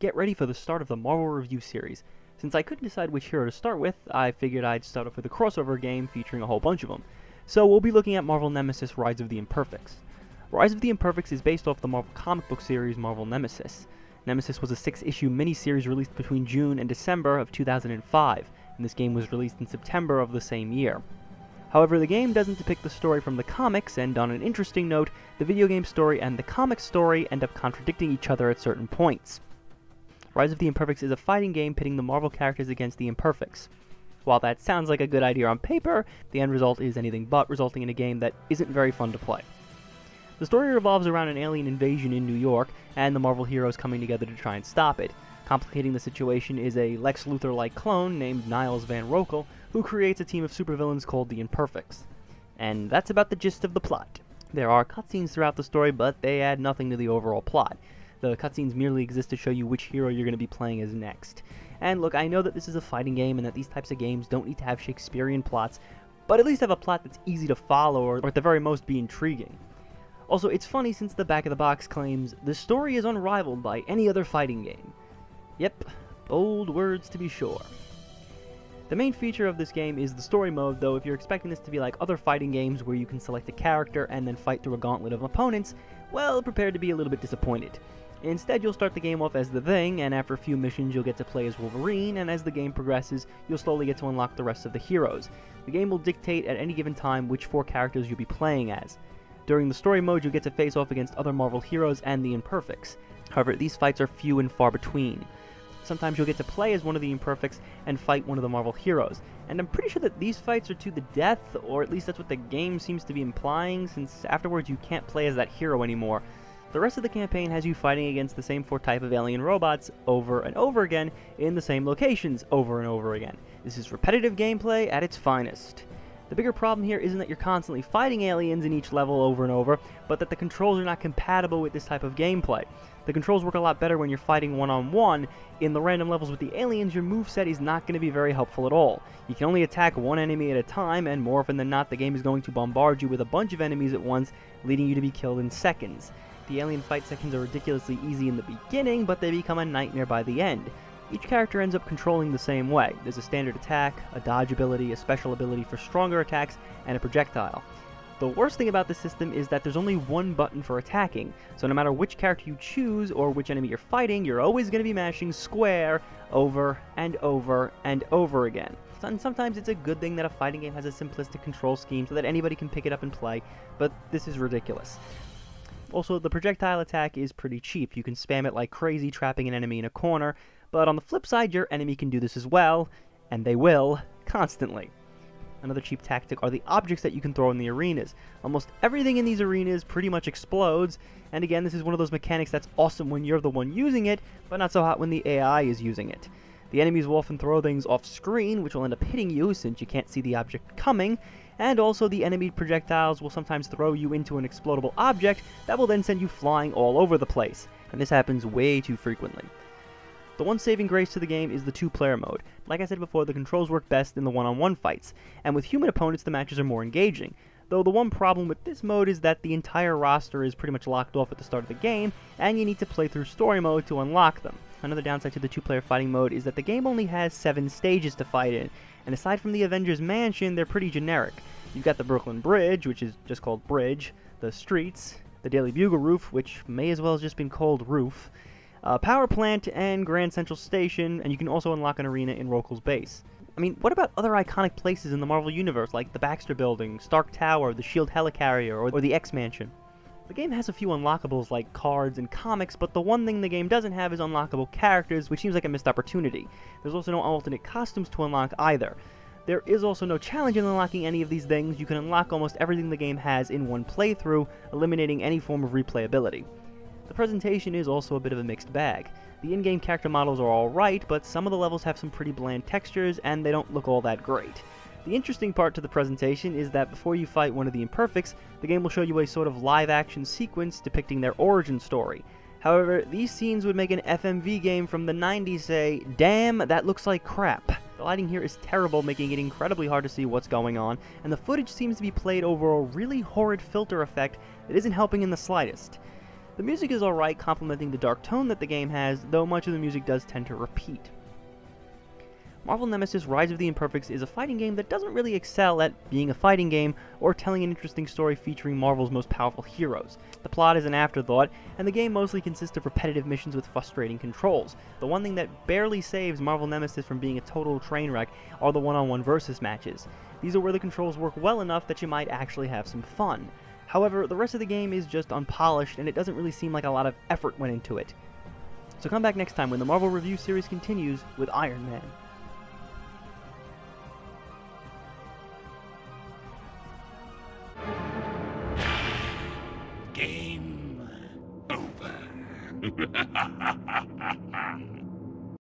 get ready for the start of the Marvel review series. Since I couldn't decide which hero to start with, I figured I'd start off with a crossover game featuring a whole bunch of them. So we'll be looking at Marvel Nemesis Rise of the Imperfects. Rise of the Imperfects is based off the Marvel comic book series Marvel Nemesis. Nemesis was a 6-issue miniseries released between June and December of 2005, and this game was released in September of the same year. However, the game doesn't depict the story from the comics, and on an interesting note, the video game story and the comic story end up contradicting each other at certain points. Rise of the Imperfects is a fighting game pitting the Marvel characters against the Imperfects. While that sounds like a good idea on paper, the end result is anything but, resulting in a game that isn't very fun to play. The story revolves around an alien invasion in New York, and the Marvel heroes coming together to try and stop it. Complicating the situation is a Lex Luthor-like clone named Niles Van Rokel, who creates a team of supervillains called the Imperfects. And that's about the gist of the plot. There are cutscenes throughout the story, but they add nothing to the overall plot. The cutscenes merely exist to show you which hero you're going to be playing as next. And look, I know that this is a fighting game and that these types of games don't need to have Shakespearean plots, but at least have a plot that's easy to follow or at the very most be intriguing. Also, it's funny since the back of the box claims, "The story is unrivaled by any other fighting game." Yep, bold words to be sure. The main feature of this game is the story mode, though if you're expecting this to be like other fighting games where you can select a character and then fight through a gauntlet of opponents, well, prepare to be a little bit disappointed. Instead, you'll start the game off as the Thing, and after a few missions you'll get to play as Wolverine, and as the game progresses, you'll slowly get to unlock the rest of the heroes. The game will dictate at any given time which 4 characters you'll be playing as. During the story mode, you'll get to face off against other Marvel heroes and the Imperfects. However, these fights are few and far between. Sometimes you'll get to play as one of the Imperfects and fight one of the Marvel heroes. And I'm pretty sure that these fights are to the death, or at least that's what the game seems to be implying, since afterwards you can't play as that hero anymore. The rest of the campaign has you fighting against the same 4 type of alien robots over and over again in the same locations over and over again. This is repetitive gameplay at its finest. The bigger problem here isn't that you're constantly fighting aliens in each level over and over, but that the controls are not compatible with this type of gameplay. The controls work a lot better when you're fighting one-on-one. In the random levels with the aliens, your moveset is not going to be very helpful at all. You can only attack one enemy at a time, and more often than not, the game is going to bombard you with a bunch of enemies at once, leading you to be killed in seconds. The alien fight sections are ridiculously easy in the beginning, but they become a nightmare by the end. Each character ends up controlling the same way. There's a standard attack, a dodge ability, a special ability for stronger attacks, and a projectile. The worst thing about this system is that there's only one button for attacking, so no matter which character you choose or which enemy you're fighting, you're always going to be mashing square over and over and over again. And sometimes it's a good thing that a fighting game has a simplistic control scheme so that anybody can pick it up and play, but this is ridiculous. Also, the projectile attack is pretty cheap. You can spam it like crazy, trapping an enemy in a corner, but on the flip side, your enemy can do this as well, and they will, constantly. Another cheap tactic are the objects that you can throw in the arenas. Almost everything in these arenas pretty much explodes, and again, this is one of those mechanics that's awesome when you're the one using it, but not so hot when the AI is using it. The enemies will often throw things off screen, which will end up hitting you since you can't see the object coming, and also the enemy projectiles will sometimes throw you into an explodable object that will then send you flying all over the place, and this happens way too frequently. The one saving grace to the game is the 2-player mode. Like I said before, the controls work best in the one-on-one fights, and with human opponents the matches are more engaging. Though the one problem with this mode is that the entire roster is pretty much locked off at the start of the game, and you need to play through story mode to unlock them. Another downside to the 2-player fighting mode is that the game only has 7 stages to fight in, and aside from the Avengers Mansion, they're pretty generic. You've got the Brooklyn Bridge, which is just called Bridge, the streets, the Daily Bugle Roof, which may as well have just been called Roof, Power Plant, and Grand Central Station, and you can also unlock an arena in Rokel's base. I mean, what about other iconic places in the Marvel Universe, like the Baxter Building, Stark Tower, the S.H.I.E.L.D. Helicarrier, or the X-Mansion? The game has a few unlockables like cards and comics, but the one thing the game doesn't have is unlockable characters, which seems like a missed opportunity. There's also no alternate costumes to unlock either. There is also no challenge in unlocking any of these things. You can unlock almost everything the game has in one playthrough, eliminating any form of replayability. The presentation is also a bit of a mixed bag. The in-game character models are alright, but some of the levels have some pretty bland textures, and they don't look all that great. The interesting part to the presentation is that before you fight one of the Imperfects, the game will show you a sort of live-action sequence depicting their origin story. However, these scenes would make an FMV game from the 90s say, "Damn, that looks like crap." The lighting here is terrible, making it incredibly hard to see what's going on, and the footage seems to be played over a really horrid filter effect that isn't helping in the slightest. The music is alright, complementing the dark tone that the game has, though much of the music does tend to repeat. Marvel Nemesis Rise of the Imperfects is a fighting game that doesn't really excel at being a fighting game or telling an interesting story featuring Marvel's most powerful heroes. The plot is an afterthought, and the game mostly consists of repetitive missions with frustrating controls. The one thing that barely saves Marvel Nemesis from being a total train wreck are the one-on-one versus matches. These are where the controls work well enough that you might actually have some fun. However, the rest of the game is just unpolished, and it doesn't really seem like a lot of effort went into it. So come back next time when the Marvel Review series continues with Iron Man. Game over.